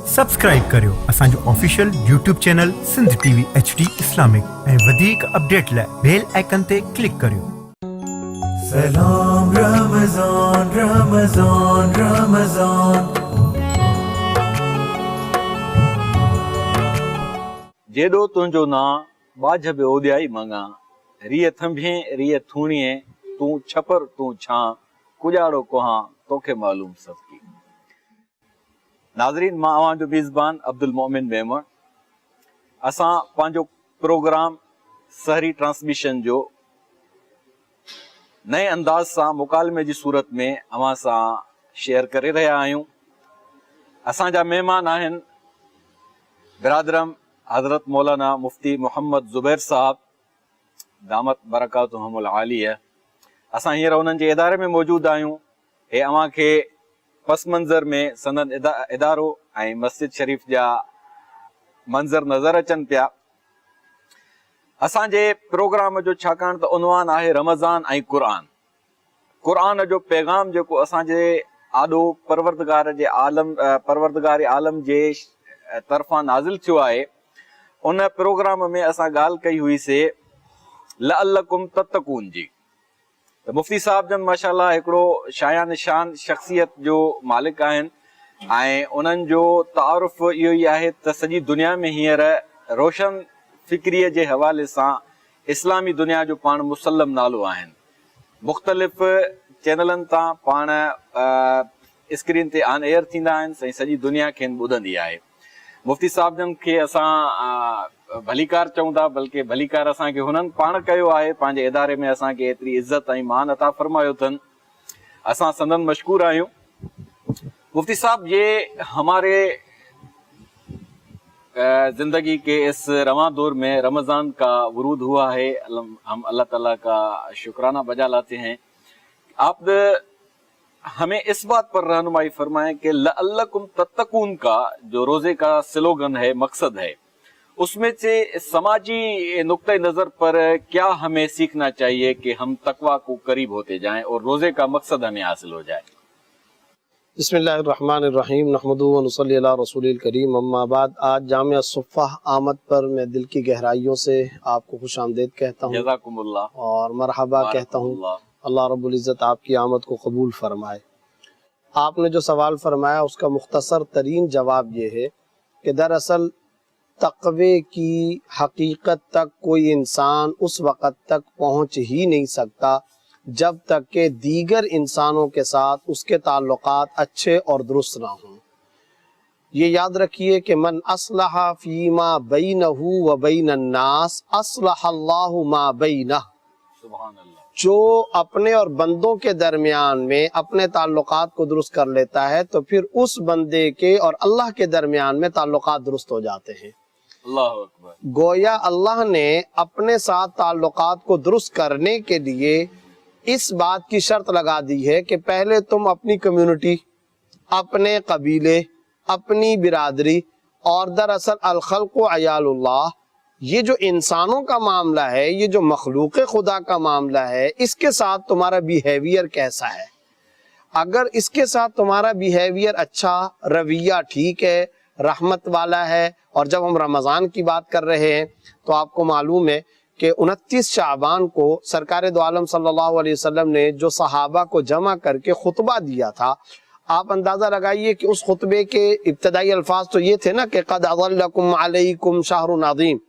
Subscribe करियो असांजो official YouTube channel Sindh TV HD Islamic ऐं वधीक अपडेट लाइ बेल आइकन ते क्लिक करियो। सलाम रमज़ान रमज़ान रमज़ान। जेॾो तुंहिंजो ना बाझ बि ओॾियाई मङा, रीअ थंभे रीअ थूणीअ, तूं छपर तूं छां, कुॼाड़ो कोहां तोखे मालूम सबकी। नाज़रीन, मां अवां जो मेज़बान अब्दुल मोमिन मेमण। असां पंहिंजो प्रोग्राम सहरी ट्रांसमिशन जो नए अंदाज़ सां मुकालमे जी सूरत में अवां सां शेयर करे रहिया आहियूं। असांजा महिमान आहिनि बिरादरम हज़रत मौलाना मुफ्ती मोहम्मद ज़ुबैर साहब, दामत बरकातुहुमुल आलिया। असां हींअर उन्हनि जे इदारे में मौजूदु आहियूं। हे अव्हां खे पस मंज़र में संदन इदारो ऐं मस्जिद शरीफ़ जा मंज़र नज़र अचनि पिया। असांजे प्रोग्राम जो छाकाणि त उनवान आहे रमज़ान ऐं क़ुरान जो पैगाम जेको असांजे आॾो परवरदिगार आलम जे तरफ़ां नाज़िल थियो आहे, उन प्रोग्राम में असां ॻाल्हि कई हुईसीं लअल्लकुम तत्तकून जी। त मुफ्ती साहब जन माशाअल्लाह हिकिड़ो शाया निशान शख़्सियत जो मालिक आहिनि ऐं उन्हनि जो तारुफ़ इहो ई आहे त सॼी दुनिया में हींअर रोशन फ़िक्रीअ जे हवाले सां इस्लामी दुनिया जो पाण मुसलम नालो आहिनि। मुख़्तलिफ़ चैनलनि तां पाण स्क्रीन ते ऑन एयर थींदा आहिनि, सॼी दुनिया खेनि ॿुधंदी आहे। मुफ्ती साहब जन खे असां भलीकार चऊं था, बल्कि भलीकार असांखे हुननि पाण कयो आहे। पंहिंजे इदारे में असांखे एतिरी इज़त ऐं मान अता फरमायो अथनि, असां संदन मशकूर आहियूं। मुफ्ती साहब, ये हमारे जिंदगी के इस रवां दौर में रमज़ान का वरूद हुआ है, हम अल्लाह ताला का शुक्राना बजा लाते हैं। आप हमें इस बात पर रहनुमाई फरमाएं कि लअल्लकुम तत्तकून का जो रोजे का स्लोगन है, मकसद है, उसमें से समाजी नुक्ते नज़र पर क्या हमें सीखना चाहिए कि हम तकवा को करीब होते जाएं और रोजे का मकसद हमें हासिल हो जाए। बिस्मिल्लाहिर्रहमानिर्रहीम, नहमदुहु व नुसल्ली अला रसूलिल करीम, अम्मा बाद। आज जामिया सुफ़्फ़ा आमद पर मैं दिल की गहराइयों से आपको खुश आमदीद कहता हूँ जज़ाकुमुल्लाह और मरहबा कहता हूँ। अल्लाह रब्बुल इज़्ज़त आपकी आमद को कबूल फरमाए। आपने जो सवाल फरमाया उसका मुख्तसर तरीन जवाब ये है कि दरअसल तक़वे की हकीकत तक कोई इंसान उस वक़्त तक पहुँच ही नहीं सकता जब तक कि दीगर इंसानों के साथ उसके ताल्लुकात अच्छे और दुरुस्त ना हों। ये याद रखिए कि मन अस्लहा फीमा बैनहु व बैनन्नास अस्लहल्लाहु मा बैनह। सुभान अल्लाह। जो अपने और बंदों के दरमियान में अपने ताल्लुकात को दुरुस्त कर लेता है तो फिर उस बंदे के और अल्लाह के दरमियान में ताल्लुकात दुरुस्त हो जाते हैं। अल्लाह अकबर। गोया अल्लाह ने अपने साथ ताल्लुकात को दुरुस्त करने के लिए इस बात की शर्त लगा दी है कि पहले तुम अपनी कम्युनिटी, अपने कबीले, अपनी बिरादरी और दरअसल अल खल्क़ु अयालुल्लाह, ये जो इंसानों का मामला है, ये जो मखलूक खुदा का मामला है, इसके साथ तुम्हारा बिहेवियर कैसा है। अगर इसके साथ तुम्हारा बिहेवियर अच्छा, रवैया ठीक है, रहमत वाला है, और जब हम रमज़ान की बात कर रहे हैं तो आपको मालूम है कि 29 शाबान को सरकार दो आलम सल्लल्लाहु अलैहि वसल्लम ने जो सहाबा को जमा करके खुतबा दिया था, आप अंदाज़ा लगाइए कि उस खुतबे के इब्तदाई अल्फाज तो ये थे ना कि क़द अज़ल्लकुम अलैकुम शहरुन अज़ीम।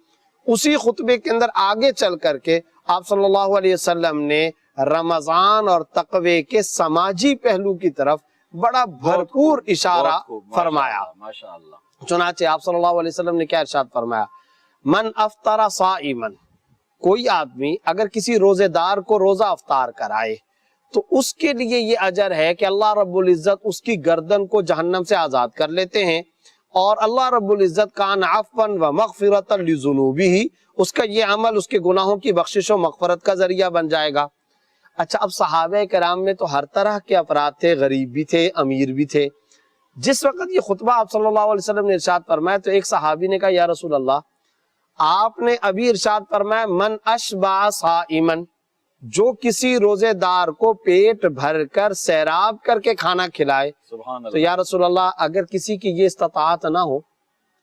उसी खुतबे के अंदर आगे चल करके आप सल्लल्लाहु अलैहि वसल्लम ने रमज़ान और तक़वे के समाजी पहलू की तरफ बड़ा भरपूर इशारा फरमाया। माशाअल्लाह। चुनाचे आप सल्लल्लाहु अलैहि वसल्लम ने क्या इरशाद फरमाया, मन अफ्तरा साइमन, कोई आदमी अगर किसी रोजेदार को रोजा अफ्तार कराए तो उसके लिए ये अजर है कि अल्लाह रब्बुल इज़्ज़त उसकी गर्दन को जहन्नम से आजाद कर लेते हैं और अल्लाह रब्बुल इज़्ज़त कान अफ़वन व मग़फ़िरतन लिज़ुनूबिही, उसका ये अमल उसके गुनाहों की बख्शिश और मग़फ़रत का जरिया बन जाएगा। अच्छा, अब सहाबे कराम में तो हर तरह के अफराद थे, गरीब भी थे, अमीर भी थे। जिस वक्त ये खुतबा आप सल्लल्लाहु अलैहि वसल्लम ने इरशाद फरमाया तो एक सहाबी ने कहा, या रसूल अल्लाह, आपने अभी इरशाद फरमाया मन अशबा साइमन, जो किसी रोजेदार को पेट भरकर सैराब करके खाना खिलाए, सुभान तो अल्लाह। या रसूल अल्लाह अगर किसी की ये इस्ताअत ना हो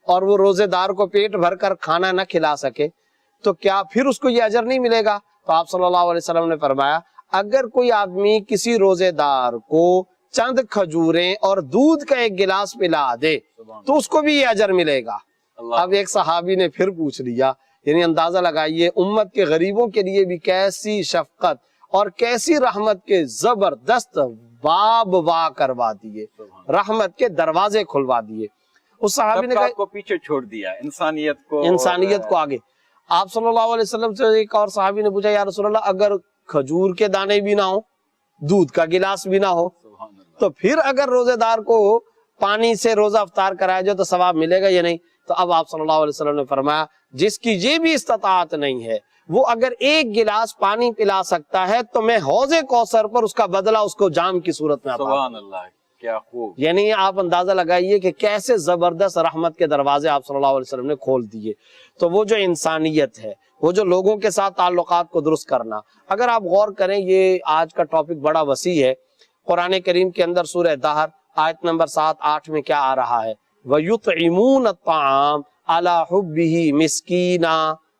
और वो रोजेदार को पेट भरकर खाना न खिला सके तो क्या फिर उसको ये अजर नहीं मिलेगा? तो आप सल्लल्लाहु अलैहि वसल्लम ने फरमाया, अगर कोई आदमी किसी रोजेदार को चंद खजूरें और दूध का एक गिलास पिला दे तो उसको भी ये अजर मिलेगा। अब एक सहाबी ने फिर पूछ लिया, यानी अंदाजा लगाइए उम्मत के गरीबों के लिए भी कैसी शफकत और कैसी रहमत के जबरदस्त बाब वा करवा दिए, रहमत के दरवाजे खुलवा दिए। उस सहाबी ने कहा को पीछे छोड़ दिया, इंसानियत को आगे। आप सल्लल्लाहु अलैहि वसल्लम से एक और सहाबी ने पूछा, या रसूल अल्लाह अगर खजूर के दाने भी ना हो, दूध का गिलास भी ना हो, तो फिर अगर रोजेदार को पानी से रोजा अफ्तार कराया जाए तो सवाब मिलेगा या नहीं? तो अब आप सल्लल्लाहु अलैहि वसल्लम ने फरमाया, जिसकी ये भी इस्ताअत नहीं है वो अगर एक गिलास पानी पिला सकता है तो मैं हौजे कौसर पर उसका बदला उसको जाम की सूरत में अता सुभान अल्लाह, क्या खूब। यानी आप अंदाजा लगाइए कि कैसे जबरदस्त रहमत के दरवाजे आप सल्लल्लाहु अलैहि वसल्लम ने खोल दिए। तो वो जो इंसानियत है, वो जो लोगों के साथ ताल्लुकात को दुरुस्त करना, अगर आप गौर करें ये आज का टॉपिक बड़ा वसी है। कुरान करीम के अंदर सूरह दहर आयत नंबर 7-8 में क्या आ रहा है? वयुतइमून अत्ताम अला हुब्बिही मिस्कीना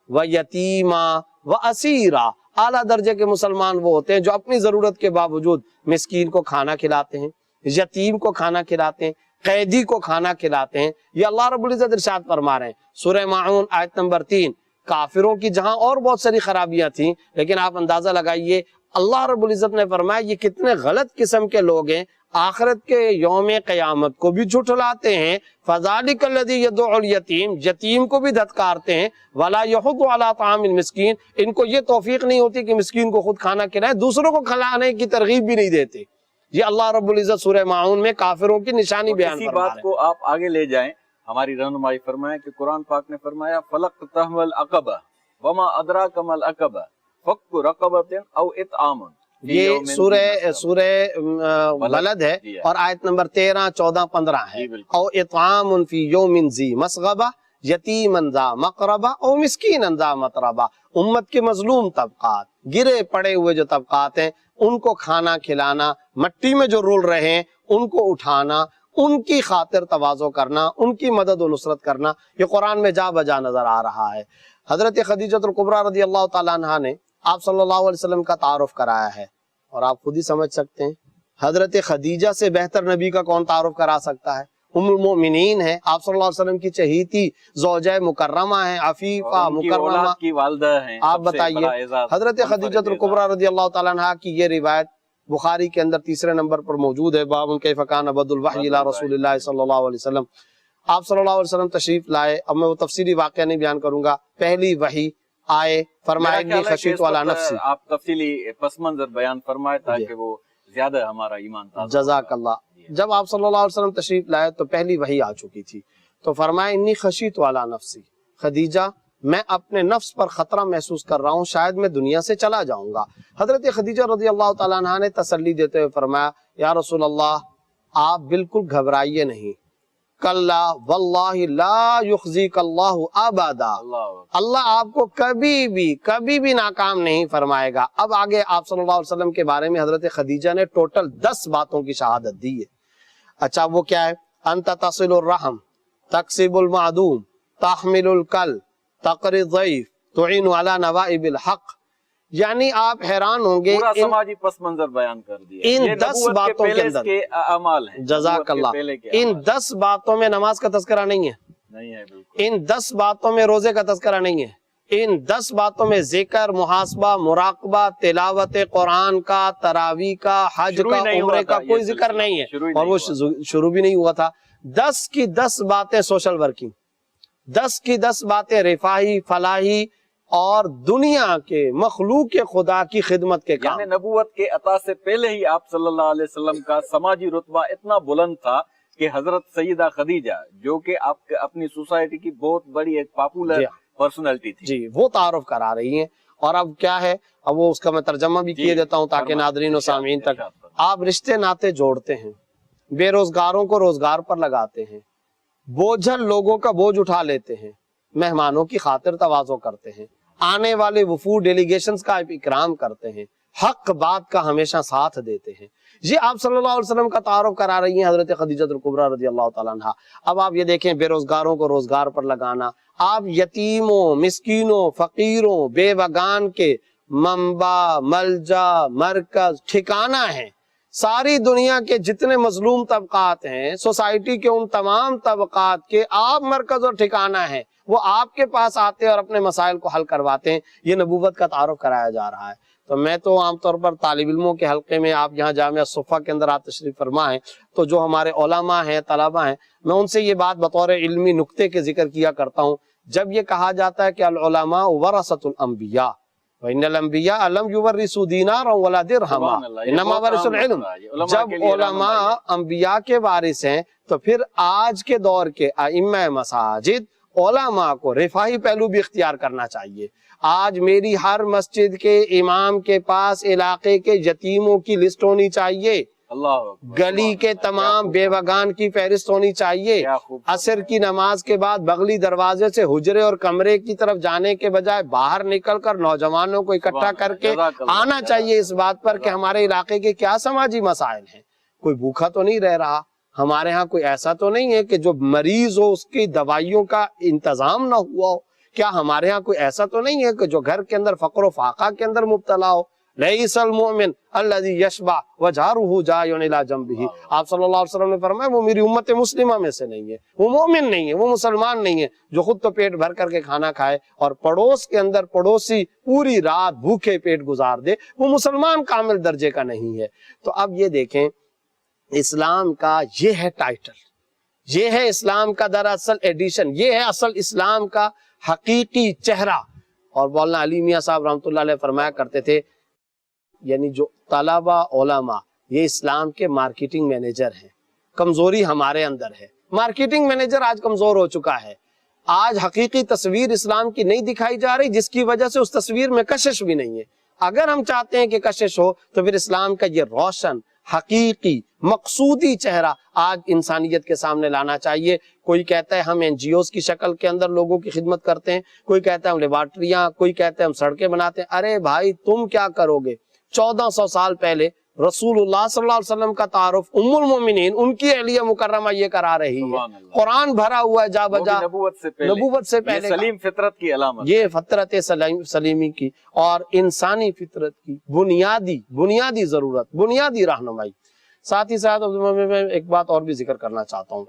व यतीमा व असीरा। आला दर्जे के मुसलमान वो होते हैं जो अपनी जरूरत के बावजूद मिस्कीन को खाना खिलाते हैं, यतीम को खाना खिलाते हैं, कैदी को खाना खिलाते हैं। ये अल्लाह रब्बुल इज्जत इरशाद फरमा रहे हैं सूरह माऊन आयत नंबर 3। काफिरों की जहां और बहुत सारी खराबियां थी, लेकिन आप अंदाजा लगाइए अल्लाह रब्बुल इज्जत ने फरमाया ये कितने गलत किस्म के लोग हैं, आखिरत के यौम क़यामत को भी झुठलाते हैं। फज़ालिकल्लज़ी यदउल यतीम, यतीम को भी धत्कारते हैं। वला यहुद्दु अला तामिल मिस्कीन, इनको ये तौफीक नहीं होती कि मिस्कीन को खुद खाना खिलाएं, दूसरों को खिलाने की तरगीब भी नहीं देते। ये अल्लाह रब्बुल इज्जत सूरह माऊन में काफिरों की निशानी बयान इसी फरमा बात को आप आगे ले जाएं, हमारी रहनुमाई फरमाए कि कुरान पाक ने फरमाया फलक तहमल अकबा वमा अदराक मल अकबा फक्कु रक़बतिन औ इतआमुन। ये सूरह बलद है और आयत नंबर 13, 14, 15 है। औ इतआमुन फी यौमिन ज़ी मसग़बा यतीमन ज़ा मक़रबा औ मिस्कीनन ज़ा मतरबा। उम्मत के मजलूम तबकात, गिरे पड़े हुए जो तबकात हैं, उनको खाना खिलाना, मट्टी में जो रुल रहे हैं उनको उठाना, उनकी खातिर तवाज़ो करना, उनकी मदद और नुसरत करना, ये कुरान में जा बजा नजर आ रहा है। हजरत खदीजतुल कुबरा रज़ियल्लाहु ताला अन्हा ने आप सल्लल्लाहु अलैहि वसल्लम का तारुफ कराया है और आप खुद ही समझ सकते हैं हजरत खदीजा से बेहतर नबी का कौन तारुफ करा सकता है। उम्मुल मोमिनीन है, आप सल्लल्लाहु अलैहि वसल्लम की चहीती ज़ौजा मुकर्रमा है, अफीफा मुकर्रमा की वालिदा हैं। आप बताइए हजरत खदीजतुल कुबरा रज़ियल्लाहु ताला अन्हा की ये रिवायत बुखारी के अंदर 3 नंबर पर मौजूद है। बाब कैफ़ कान बदुल वही इला रसूलिल्लाह सल्लल्लाहु अलैहि वसल्लम। आप सल्लल्लाहु अलैहि वसल्लम तशरीफ लाए। अब मैं वो तफसीली वाक़या नहीं बयान करूंगा। पहली वही आए, फरमाया खशीत वाला नफ्सी। आप तफसीली पस मंजर बयान फरमाए ताकि वो ज्यादा हमारा ईमान ताज़ा। जज़ाकल्लाह। जब आप सल्लल्लाहु अलैहि वसल्लम तशरीफ लाए तो पहली वही आ चुकी थी। तो फरमाया इन्नी खशीत वाला नफ्सी, खदीजा मैं अपने नफ्स पर खतरा महसूस कर रहा हूँ, शायद मैं दुनिया से चला जाऊंगा। हजरत खदीजा रज़ियल्लाहु ताला अन्हा ने तसल्ली देते हुए फरमाया, या रसूल अल्लाह आप बिल्कुल घबराइए नहीं, कल्ला वल्लाहि ला युख़ज़ीकल्लाहु अबदा, अल्लाह आपको कभी भी नाकाम नहीं फरमाएगा। अब आगे आप सल्लल्लाहु अलैहि वसल्लम के बारे में हजरत खदीजा ने टोटल 10 बातों की शहादत दी है। अच्छा वो क्या है? अंत तसिलुर रहम, तक्सिबुल मादूम, तहमिलुल कल, तक़री ज़ईफ़, तुईनु अला नवाइबिल हक़। यानी आप हैरान होंगे, पूरा समाजी पस मंजर बयान कर दिया इन 10 बातों के अंदर के अमाल हैं। जज़ाकल्लाह। इन 10 बातों में नमाज का तज़किरा नहीं है, इन 10 बातों में रोजे का तज़किरा नहीं है, इन 10 बातों में जिक्र, मुहासबा, मुराकबा, तिलावत कुरान का, तरावी का, हज का, उम्रे का कोई जिक्र नहीं है। और वो शुरू भी नहीं हुआ था। 10 की 10 बातें सोशल वर्किंग, 10 की 10 बातें रिफाही, फलाही और दुनिया के मखलूक के खुदा की खिदमत के काम। नबूवत के अता से पहले ही आप सल्लल्लाहु अलैहि वसल्लम का समाजी रुतबा इतना बुलंद था कि हजरत सईदा खदीजा जो कि आपके अपनी सोसाइटी की बहुत बड़ी एक पॉपुलर पर्सनालिटी थी जी, वो तारुफ करा रही हैं। और अब क्या है, अब वो उसका मैं तर्जमा भी किए देता हूँ ताकि नादरीन और सामीन तक। आप रिश्ते नाते जोड़ते हैं, बेरोजगारों को रोजगार पर लगाते हैं, बोझल लोगों का बोझ उठा लेते हैं, मेहमानों की खातिर तवाज़ो करते हैं, آنے والے وفود ڈیلیگیشنز کا آپ اکرام کرتے ہیں, حق بات کا ہمیشہ ساتھ دیتے ہیں. یہ آپ صلی اللہ علیہ وسلم کا تعارف کرا رہی ہیں حضرت خدیجہ الکبریٰ رضی اللہ تعالیٰ عنہ. اب آپ یہ دیکھیں, بے روزگاروں کو روزگار پر لگانا, آپ یتیموں, مسکینوں, فقیروں, بے وگان کے منبع, ملجا, مرکز, ٹھکانہ ہیں. ساری دنیا کے جتنے مظلوم طبقات ہیں, سوسائٹی کے ان تمام طبقات کے آپ مرکز اور ٹھکانہ ہیں. وہ آپ کے پاس آتے ہیں اور اپنے مسائل کو حل کرواتے ہیں. یہ نبوت کا تعارف کرایا جا رہا ہے. تو میں تو عام طور پر طالب علموں کے حلقے میں, آپ یہاں جامعہ صفا کے اندر آپ تشریف فرما ہیں, تو جو ہمارے علماء ہیں, طلباء ہیں, میں ان سے یہ بات بطور علمی نکتے کے ذکر کیا کرتا ہوں. جب یہ کہا جاتا ہے کہ العلماء ورثۃ الانبیاء وَإِنَّ الْأَنْبِيَاءَ لَمْ يُوَرِّثُوا دِينَارًا وَلَا دِرْهَمًا إِنَّمَا وَرِثُوا الْعِلْمَ, جب علماء انبیاء کے وارث ہیں تو پھر آج کے دور کے ائمہ مساجد علماء کو رفاہی پہلو بھی اختیار کرنا چاہیے. آج میری ہر مسجد کے امام کے پاس علاقے کے یتیموں کی لسٹ ہونی چاہیے, گلی کے تمام بے وگان کی فہرست ہونی چاہیے. عصر کی نماز کے بعد بغلی دروازے سے حجرے اور کمرے کی طرف جانے کے بجائے باہر نکل کر نوجوانوں کو اکٹھا کر کے آنا چاہیے اس بات پر کہ ہمارے علاقے کے کیا سماجی مسائل ہیں. کوئی بھوکا تو نہیں رہ رہا, ہمارے ہاں کوئی ایسا تو نہیں ہے کہ جو مریض ہو اس کی دوائیوں کا انتظام نہ ہوا ہو. کیا ہمارے ہاں کوئی ایسا تو نہیں ہے کہ جو گھر کے اندر فقر و فاقہ کے اندر مبتلا ہو. لیس المؤمن الذی یشبع وجارہ جائع الی جنبہ, آپ صلی اللہ علیہ وسلم نے فرمایا وہ میری امت مسلمہ میں سے نہیں ہے, وہ مومن نہیں ہے, وہ مسلمان نہیں ہے جو خود تو پیٹ بھر کر کے کھانا کھائے اور پڑوس کے اندر پڑوسی پوری رات بھوکے پیٹ گزار دے, وہ مسلمان کامل درجے کا نہیں ہے. تو اب یہ دیکھیں, اسلام کا یہ ہے ٹائٹل, یہ ہے اسلام کا دراصل ایڈیشن, یہ ہے اصل اسلام کا حقیقی چہرہ. اور مولانا علی میاں صاحب رحمۃ اللہ علیہ فرمایا کرتے تھے, یعنی جو طلبہ علماء یہ اسلام کے مارکیٹنگ مینیجر ہیں. کمزوری ہمارے اندر ہے, مارکیٹنگ مینیجر آج کمزور ہو چکا ہے. آج حقیقی تصویر اسلام کی نہیں دکھائی جا رہی, جس کی وجہ سے اس تصویر میں کشش بھی نہیں ہے. اگر ہم چاہتے ہیں کہ کشش ہو تو پھر اسلام کا یہ روشن حقیقی مقصودی چہرہ آج انسانیت کے سامنے لانا چاہیے. کوئی کہتا ہے ہم این جی اوز کی شکل کے اندر لوگوں کی خدمت کرتے ہیں, کوئی کہتا ہے ہم لیبارٹریاں, کوئی کہتا ہے ہم سڑکیں بناتے ہیں. ارے بھائی تم کیا کرو گے؟ 1400 سال پہلے رسول اللہ صلی اللہ علیہ وسلم کا تعارف ام المومنین, ان کی اہلیہ مکرمہ یہ کرا رہی ہے. قرآن بھرا ہوا ہے جا بجا نبوت سے پہلے, سلیم فطرت کی علامت, یہ فطرت سلیمی کی اور انسانی فطرت کی بنیادی ضرورت, بنیادی رہنمائی. ساتھ ہی ساتھ میں ایک بات اور بھی ذکر کرنا چاہتا ہوں,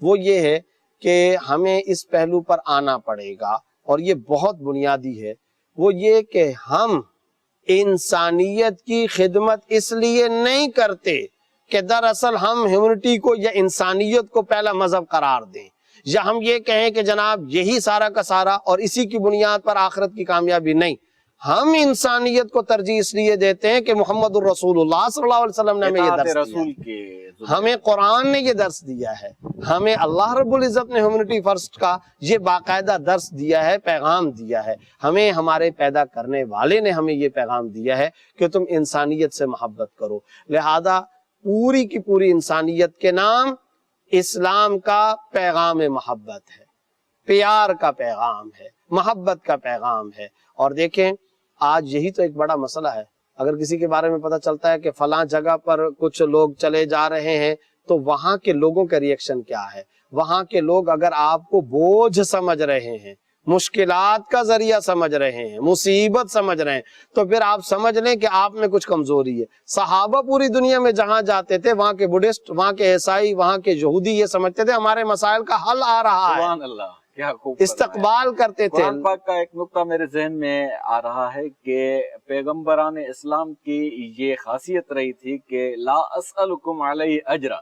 وہ یہ ہے کہ ہمیں اس پہلو پر آنا پڑے گا, اور یہ بہت بنیادی ہے. وہ یہ کہ ہم انسانیت کی خدمت اس لیے نہیں کرتے کہ دراصل ہم ہیومنٹی کو یا انسانیت کو پہلا مذہب قرار دیں, یا ہم یہ کہیں کہ جناب یہی سارا کا سارا اور اسی کی بنیاد پر آخرت کی کامیابی. نہیں, ہم انسانیت کو ترجیح اس لیے دیتے ہیں کہ محمد الرسول اللہ صلی اللہ علیہ وسلم نے ہمیں یہ درس دیا, ہمیں قرآن نے یہ درس دیا ہے, ہمیں اللہ رب العزت نے ہیومنٹی فرسٹ کا یہ باقاعدہ درس دیا ہے, پیغام دیا ہے. ہمیں ہمارے پیدا کرنے والے نے ہمیں یہ پیغام دیا ہے کہ تم انسانیت سے محبت کرو. لہذا پوری کی پوری انسانیت کے نام اسلام کا پیغام محبت ہے, پیار کا پیغام ہے, محبت کا پیغام ہے. اور دیکھیں آج یہی تو ایک بڑا مسئلہ ہے. اگر کسی کے بارے میں پتہ چلتا ہے کہ فلاں جگہ پر کچھ لوگ چلے جا رہے ہیں تو وہاں کے لوگوں کا ریئیکشن کیا ہے. وہاں کے لوگ اگر آپ کو بوجھ سمجھ رہے ہیں, مشکلات کا ذریعہ سمجھ رہے ہیں, مصیبت سمجھ رہے ہیں, تو پھر آپ سمجھ لیں کہ آپ میں کچھ کمزوری ہے. صحابہ پوری دنیا میں جہاں جاتے تھے وہاں کے بدھسٹ, وہاں کے عیسائی, وہاں کے یہودی یہ سمجھتے تھے ہمارے مسائل کا حل آ رہا ہے. سبحان اللہ, استقبال کرتے تھے. قرآن پاک کا ایک نقطہ میرے ذہن میں آ رہا ہے کہ پیغمبران اسلام کی یہ خاصیت رہی تھی کہ لا اسألکم علیہ اجرا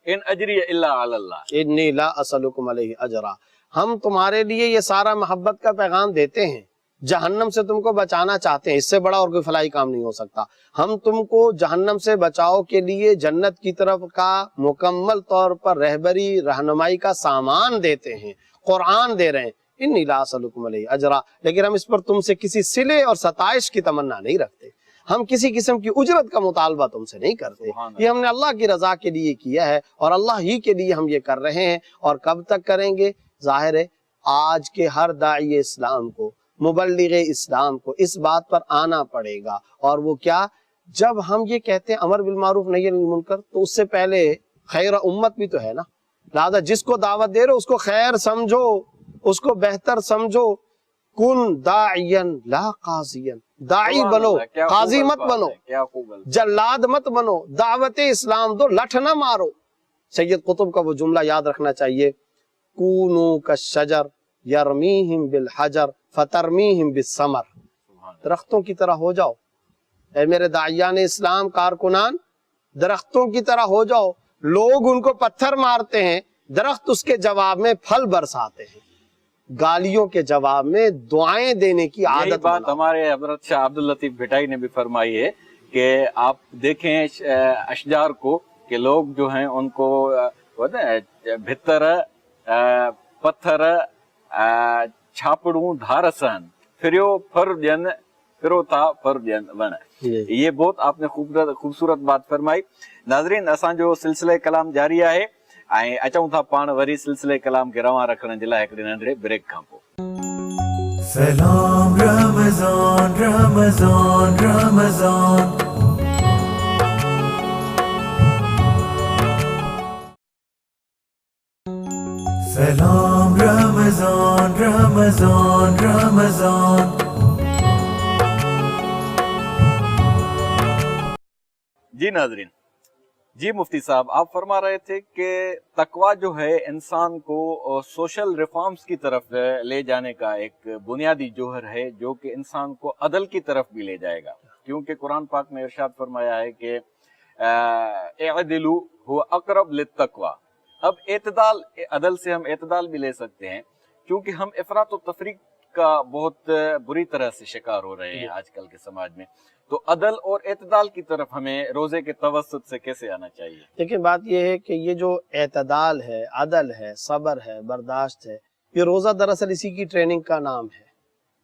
ان اجری الا علی اللہ, انی لا اسألکم علیہ اجرا. ہم تمہارے لیے یہ سارا محبت کا پیغام دیتے ہیں, جہنم سے تم کو بچانا چاہتے ہیں, اس سے بڑا اور کوئی فلاحی کام نہیں ہو سکتا. ہم تم کو جہنم سے بچاؤ کے لیے جنت کی طرف کا مکمل طور پر رہبری رہنمائی کا سامان دیتے ہیں, قرآن دے رہے ہیں, انی لا اسألکم علیہ اجرا. لیکن ہم اس پر تم سے کسی صلے اور ستائش کی تمنا نہیں رکھتے, ہم کسی قسم کی اجرت کا مطالبہ تم سے نہیں کرتے. یہ ہم نے اللہ کی رضا کے لیے کیا ہے اور اللہ ہی کے لیے ہم یہ کر رہے ہیں. اور کب تک کریں گے؟ ظاہر ہے آج کے ہر داعی اسلام کو मुबल्लिग इस्लाम को इस बात पर आना पड़ेगा। और वो क्या, जब हम ये कहते हैं अमर बिल मारूफ नही अनिल मुनकर, तो उससे पहले खैर उम्मत भी तो है ना। लिहाजा जिसको दावत दे रहे हो उसको खैर समझो, उसको बेहतर समझो। कुन दाइयन ला काजियन, दाई बनो, काजी मत बनो, जल्लाद मत बनो, दावत इस्लाम दो, लठ ना मारो। सैयद कुतुब का वो जुमला याद रखना चाहिए, कूनू कश्शजर यरमीहिम बिल हजर फतरमीहिम बिस्समर। दरख्तों की तरह हो जाओ ऐ मेरे दाइयान इस्लाम कारकुनान, दरख्तों की तरह हो जाओ। लोग उनको पत्थर मारते हैं, दरख्त उसके जवाब में फल बरसाते हैं। गालियों के जवाब में दुआएं देने की आदत बात बनाओ। हमारे हजरत शाह अब्दुल लतीफ भिटाई ने भी फरमाई है कि आप देखें अशजार को, कि लोग जो हैं उनको भित्तर पत्थर छापड़ू धारसन फिरो फरजन फिरो था फरजन वण। ये बहुत आपने खूबसूरत बात फरमाई। नाज़रीन, असांजो सिलसिले कलाम जारी आहे ऐं अचूं था पाण वरी सिलसिले कलाम खे रवां रखण जे लाइ हिकिड़े नंढड़े ब्रेक खां पोइ। Salam Ramazan, Ramazan, Ramazan. Salam Ramazan, Ramazan, Ramazan. जी नाजरीन, जी मुफ्ती साहब, आप फरमा रहे थे कि तकवा जो है इंसान को सोशल रिफॉर्म्स की तरफ ले जाने का एक बुनियादी जोहर है, जो कि इंसान को अदल की तरफ भी ले जाएगा। क्योंकि कुरान पाक में इरशाद फरमाया है कि इअदिलू हुवा अक़रब लित्तक़वा। अब एतदाल, अदल से हम एतदाल भी ले सकते हैं, क्योंकि हम इफरात और तफरीक का बहुत बुरी तरह से शिकार हो रहे हैं आजकल के समाज में। तो अदल और एतदाल की तरफ हमें रोजे के तवस्सुत से कैसे आना चाहिए? लेकिन बात यह है कि ये जो एतदाल है, अदल है, सब्र है, बर्दाश्त है, ये रोजा दरअसल इसी की ट्रेनिंग का नाम है,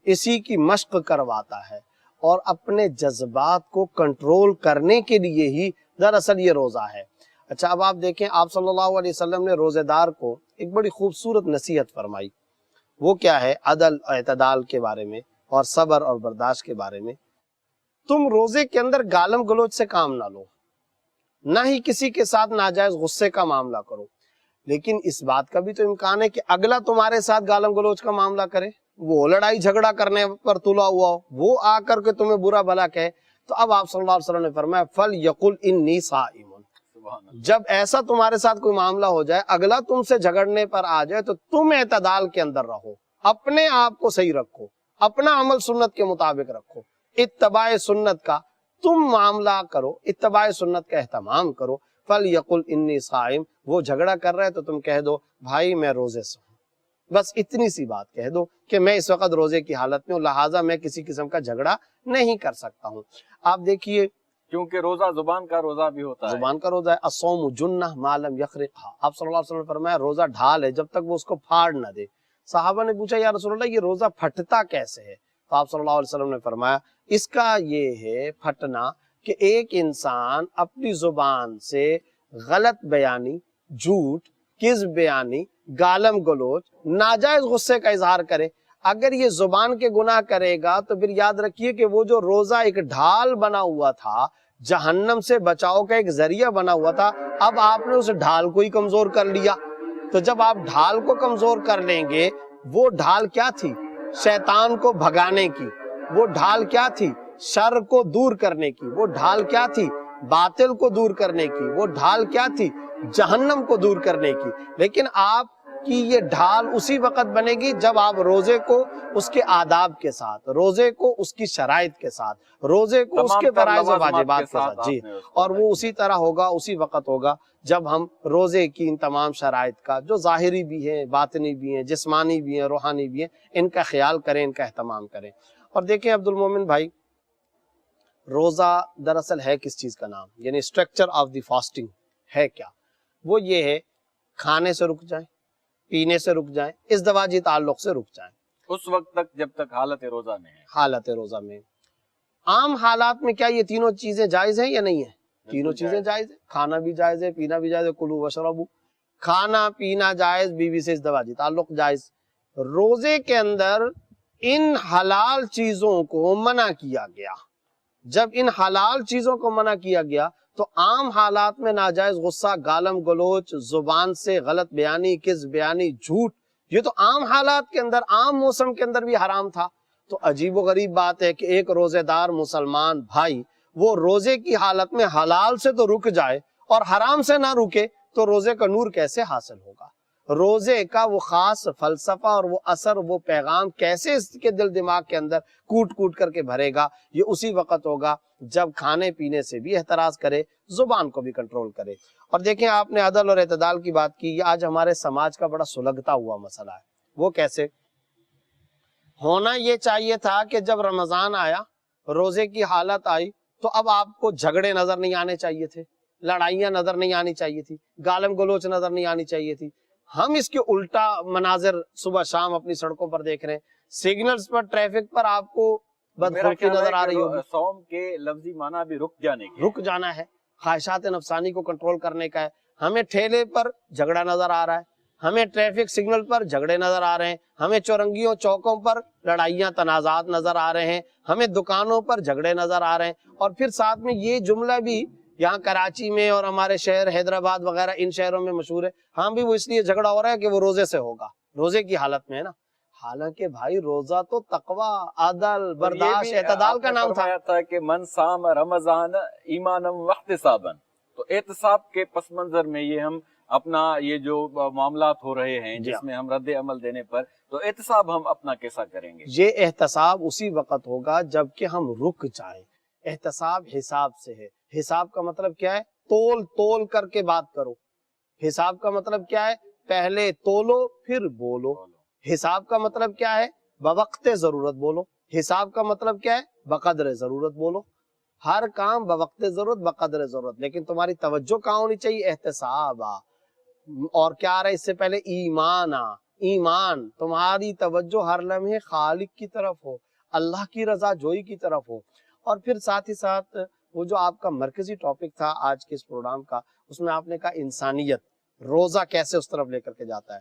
इसी की मश्क करवाता है। और अपने जज्बात को कंट्रोल करने के लिए ही दरअसल ये रोजा है। अच्छा, अब आप देखें, आप सल्लल्लाहु अलैहि वसल्लम ने रोजेदार को एक बड़ी खूबसूरत नसीहत फरमाई। वो क्या है? अदल और एतदाल के बारे में और सब्र और बर्दाश्त के बारे में। तुम रोजे के अंदर गालम गलोच से काम ना लो, ना ही किसी के साथ नाजायज गुस्से का मामला करो। लेकिन इस बात का भी तो इम्कान है कि अगला तुम्हारे साथ गालम गलोच का मामला करे, वो लड़ाई झगड़ा करने पर तुला हुआ हो, वो आकर के तुम्हें बुरा भला कहे। तो अब आप सल्लल्लाहु अलैहि वसल्लम ने फरमाया, फल यकुल इन्नी साइमुन। जब ऐसा तुम्हारे साथ कोई मामला हो जाए, अगला तुमसे झगड़ने पर आ जाए, तो तुम एतदाल के अंदर रहो, अपने आप को सही रखो, अपना अमल सुन्नत के मुताबिक रखो, इत्तबाए सुन्नत का तुम मामला करो, इत्तबाए सुन्नत का एहतमाम करो। फल यकुल इन्नी साइम, वो झगड़ा कर रहा है तो तुम कह दो, भाई मैं रोजे से हूँ, बस इतनी सी बात कह दो कि मैं इस वक्त रोजे की हालत में हूँ, लिहाजा मैं किसी किस्म का झगड़ा नहीं कर सकता हूँ। आप देखिए, क्योंकि रोजा जुबान का रोजा भी होता है, जुबान का रोजा है। अस्सौमु जुन्नह मालम यखरिक़हा। आप सल्लल्लाहु अलैहि वसल्लम ने फरमाया, रोजा ढाल है जब तक वो उसको फाड़ न दे। सहाबा ने पूछा, या रसूलल्लाह, ये रोजा फटता कैसे है? तो आप सल्लल्लाहु अलैहि वसल्लम ने फरमाया, इसका ये है फटना कि एक इंसान अपनी जुबान से गलत बयानी, झूठ, किज़्ब बयानी, गालम गलोच, नाजायज गुस्से का इजहार करे। अगर ये जुबान के गुनाह करेगा तो फिर याद रखिए कि वो जो रोजा एक ढाल बना हुआ था, जहन्नम से बचाव का एक जरिया बना हुआ था, अब आपने उस ढाल को ही कमजोर कर लिया। तो जब आप ढाल को कमजोर कर लेंगे, वो ढाल क्या थी? शैतान को भगाने की। वो ढाल क्या थी? शर को दूर करने की। वो ढाल क्या थी? बातिल को दूर करने की। वो ढाल क्या थी? जहन्नम को दूर करने की। लेकिन आपकी ये ढाल उसी वक्त बनेगी जब आप रोजे को उसके आदाब के साथ, रोजे को उसकी शराइत के साथ, रोजे को उसके फराइज और वाजिबात के साथ, जी, और वो उसी तरह होगा, उसी वक्त होगा जब हम रोजे की इन तमाम शराइत का, जो जाहिरी भी है, बातनी भी है, जिस्मानी भी है, रूहानी भी है, इनका ख्याल करें, इनका एहतमाम करें। और देखें अब्दुल मोमिन भाई, रोजा दरअसल है किस चीज का नाम, यानी स्ट्रक्चर ऑफ द फास्टिंग है क्या? वो ये है, खाने से रुक जाएं, पीने से रुक जाएं, इस दवाजी ताल्लुक से रुक जाएं, उस वक्त तक जब तक हालत रोजा में है। हालत रोजा में आम हालात में क्या ये तीनों चीजें जायज हैं या नहीं है? तीनों चीजें जायज है। खाना भी जायज है, पीना भी जायज है। कुलू वशरबू, खाना पीना जायज, बीवी से इस दवाजी ताल्लुक जायज। रोजे के अंदर ان حلال چیزوں کو منع کیا گیا، جب ان حلال چیزوں کو منع کیا گیا تو عام حالات میں ناجائز غصہ، گالم گلوچ، زبان سے غلط بیانی، کذب بیانی، جھوٹ، یہ تو عام حالات کے اندر، عام موسم کے اندر بھی حرام تھا۔ تو عجیب و غریب بات ہے کہ ایک روزے دار مسلمان بھائی وہ روزے کی حالت میں حلال سے تو رک جائے اور حرام سے نہ رکے تو روزے کا نور کیسے حاصل ہوگا؟ روزے کا وہ خاص فلسفہ اور وہ اثر، وہ پیغام کیسے اس کے دل دماغ کے اندر کوٹ کوٹ کر کے بھرے گا؟ یہ اسی وقت ہوگا جب کھانے پینے سے بھی احتراز کرے، زبان کو بھی کنٹرول کرے۔ اور دیکھیں، آپ نے عدل اور اعتدال کی بات کی، یہ آج ہمارے سماج کا بڑا سلگتا ہوا مسئلہ ہے۔ وہ کیسے ہونا یہ چاہیے تھا کہ جب رمضان آیا، روزے کی حالت آئی، تو اب آپ کو جھگڑے نظر نہیں آنے چاہیے تھے، لڑائیاں نظر نہیں آنی چاہیے تھی، گالم گلوچ نظر نہیں آنی چاہیے تھی۔ ہم اس کے الٹا مناظر صبح شام اپنی سڑکوں پر دیکھ رہے ہیں۔ سگنلز پر، ٹریفک پر آپ کو بدخلقی نظر آ رہی ہوگی۔ صوم کے لفظی معنی بھی رک جانے کے، رک جانا ہے، خواہشات نفسانی کو کنٹرول کرنے کا ہے۔ ہمیں ٹھیلے پر جھگڑا نظر آ رہا ہے، ہمیں ٹریفک سگنل پر جھگڑے نظر آ رہے ہیں، ہمیں چورنگیوں چوکوں پر لڑائیاں تنازعات نظر آ رہے ہیں، ہمیں دکانوں پر جھگڑے نظر آ رہے ہیں۔ اور پھر ساتھ میں یہ جملہ بھی یہاں کراچی میں اور ہمارے شہر حیدرآباد وغیرہ ان شہروں میں مشہور ہے، ہاں بھی وہ اس لیے جھگڑا ہو رہا ہے کہ وہ روزے سے ہوگا، روزے کی حالت میں ہے نا۔ حالانکہ بھائی روزہ تو تقوی، عدل، برداشت، اعتدال کا نام تھا کہ من صام رمضان ایمانا واحتسابا۔ تو احتساب کے پس منظر میں یہ ہم اپنا یہ جو معاملات ہو رہے ہیں جس میں ہم رد عمل دینے پر، تو احتساب ہم اپنا کیسا کریں گے؟ یہ احتساب اسی وقت ہوگا جب کہ ہم رک جائیں۔ احتساب حساب سے ہے۔ حساب کا مطلب کیا ہے؟ تول تول کر کے بات کرو۔ حساب کا مطلب کیا ہے؟ پہلے تولو پھر بولو۔ حساب کا مطلب کیا ہے؟ بوقت ضرورت بولو۔ حساب کا مطلب کیا ہے؟ بقدر ضرورت بولو۔ ہر کام بوقت ضرورت، بقدر ضرورت، لیکن تمہاری توجہ کہاں ہونی چاہیے؟ احتساب۔ اور کیا آ رہا ہے اس سے پہلے؟ ایمان۔ ایمان، تمہاری توجہ ہر لمحے خالق کی طرف ہو، اللہ کی رضا جوئی کی طرف ہو۔ اور پھر ساتھ ہی ساتھ وہ جو آپ کا مرکزی ٹاپک تھا آج کے اس پروگرام کا، اس میں آپ نے کہا انسانیت، روزہ کیسے اس طرف لے کر کے جاتا ہے۔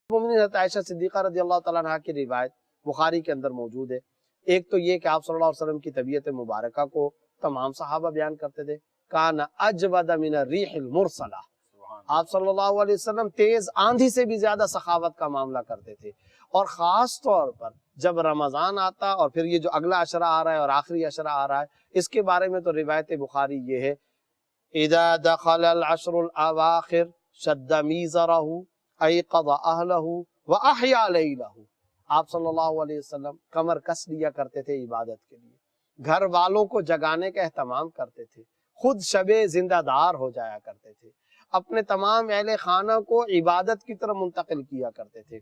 مومنین حضرت عائشہ صدیقہ رضی اللہ تعالیٰ عنہ کی روایت بخاری کے اندر موجود ہے۔ ایک تو یہ کہ آپ صلی اللہ علیہ وسلم کی طبیعت مبارکہ کو تمام صحابہ بیان کرتے تھے، کان اجود من الریح المرسلہ، آپ صلی اللہ علیہ وسلم تیز آندھی سے بھی زیادہ سخاوت کا معاملہ کرتے تھے۔ اور خاص طور پر جب رمضان آتا اور پھر یہ جو اگلا عشرہ آ رہا ہے اور آخری عشرہ آ رہا ہے، اس کے بارے میں تو روایت بخاری یہ ہے، اذا دخل العشر الاواخر شد میزرہ ایقظ اہلہ واحیا لیلہ۔ آپ صلی اللہ علیہ وسلم کمر کس لیا کرتے تھے عبادت کے لیے، گھر والوں کو جگانے کا اہتمام کرتے تھے، خود شب زندہ دار ہو جایا کرتے تھے، اپنے تمام اہل خانہ کو عبادت کی طرف منتقل کیا کرتے تھے۔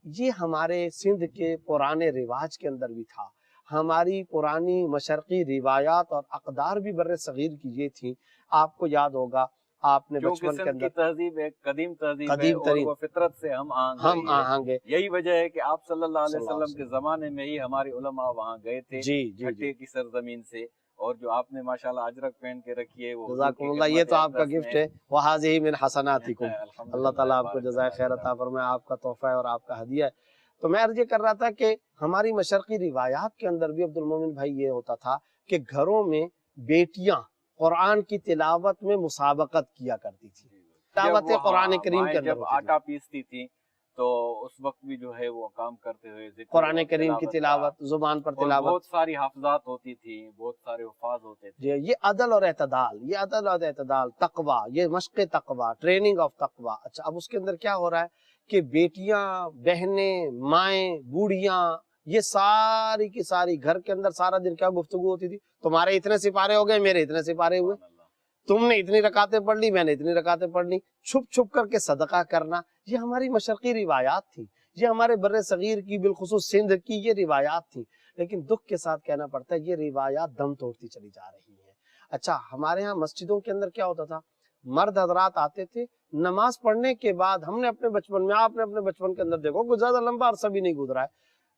یہ ہمارے سندھ کے پرانے رواج کے اندر بھی تھا۔ ہماری پرانی مشرقی روایات اور اقدار بھی بر صغیر کی یہ تھی۔ آپ کو یاد ہوگا آپ نے بچپن کے اندر، تہذیب ایک قدیم تہذیب ہے قدیم اور ترین، وہ فطرت سے ہم آہنگ ہیں۔ یہی وجہ ہے کہ آپ صلی اللہ علیہ وسلم کے زمانے میں ہی ہمارے علماء وہاں گئے تھے چھٹے کی سرزمین سے، اور جو آپ نے ماشاءاللہ اجرک پہن کے رکھی ہے، وہ جزاکم اللہ، یہ تو آپ کا گفٹ ہے، وَهَذِهِ مِنْ حَسَنَاتِكُمْ، اللہ تعالیٰ آپ کو جزائے خیر عطا فرمائے، آپ کا تحفہ ہے اور آپ کا ہدیہ ہے۔ تو میں عرض یہ کر رہا تھا کہ ہماری مشرقی روایات کے اندر بھی عبد المومن بھائی یہ ہوتا تھا کہ گھروں میں بیٹیاں قرآن کی تلاوت میں مسابقت کیا کرتی تھی، تلاوت قرآن کریم کے اندر جب آٹا پیستی تھی تو اس وقت بھی جو ہے وہ کام کرتے ہوئے قرآن کریم کی تلاوت، زبان پر تلاوت، بہت ساری حافظات ہوتی تھی، بہت سارے حفاظ ہوتے تھے۔ یہ عدل اور اعتدال، یہ عدل اور اعتدال، تقوی، یہ مشق تقوی، ٹریننگ آف تقوی۔ اچھا، اب اس کے اندر کیا ہو رہا ہے کہ بیٹیاں، بہنیں، مائیں، بوڑھیاں، یہ ساری کی ساری گھر کے اندر سارا دن کیا گفتگو ہوتی تھی؟ تمہارے اتنے سپارے ہو گئے، میرے اتنے سپارے ہوئے، تم نے اتنی رکعتیں پڑھ لی، میں نے اتنی رکعتیں پڑھ لی، چھپ چھپ کر کے صدقہ کرنا، یہ ہماری مشرقی روایات تھی، یہ ہمارے بر صغیر کی بالخصوص سندھ کی یہ روایات تھی۔ لیکن دکھ کے ساتھ کہنا پڑتا ہے یہ روایات دم توڑتی چلی جا رہی ہیں۔ اچھا، ہمارے ہاں مسجدوں کے اندر کیا ہوتا تھا؟ مرد حضرات آتے تھے، نماز پڑھنے کے بعد، ہم نے اپنے بچپن میں، آپ نے اپنے بچپن کے اندر دیکھو، کچھ زیادہ لمبا عرصہ بھی نہیں گزرا ہے،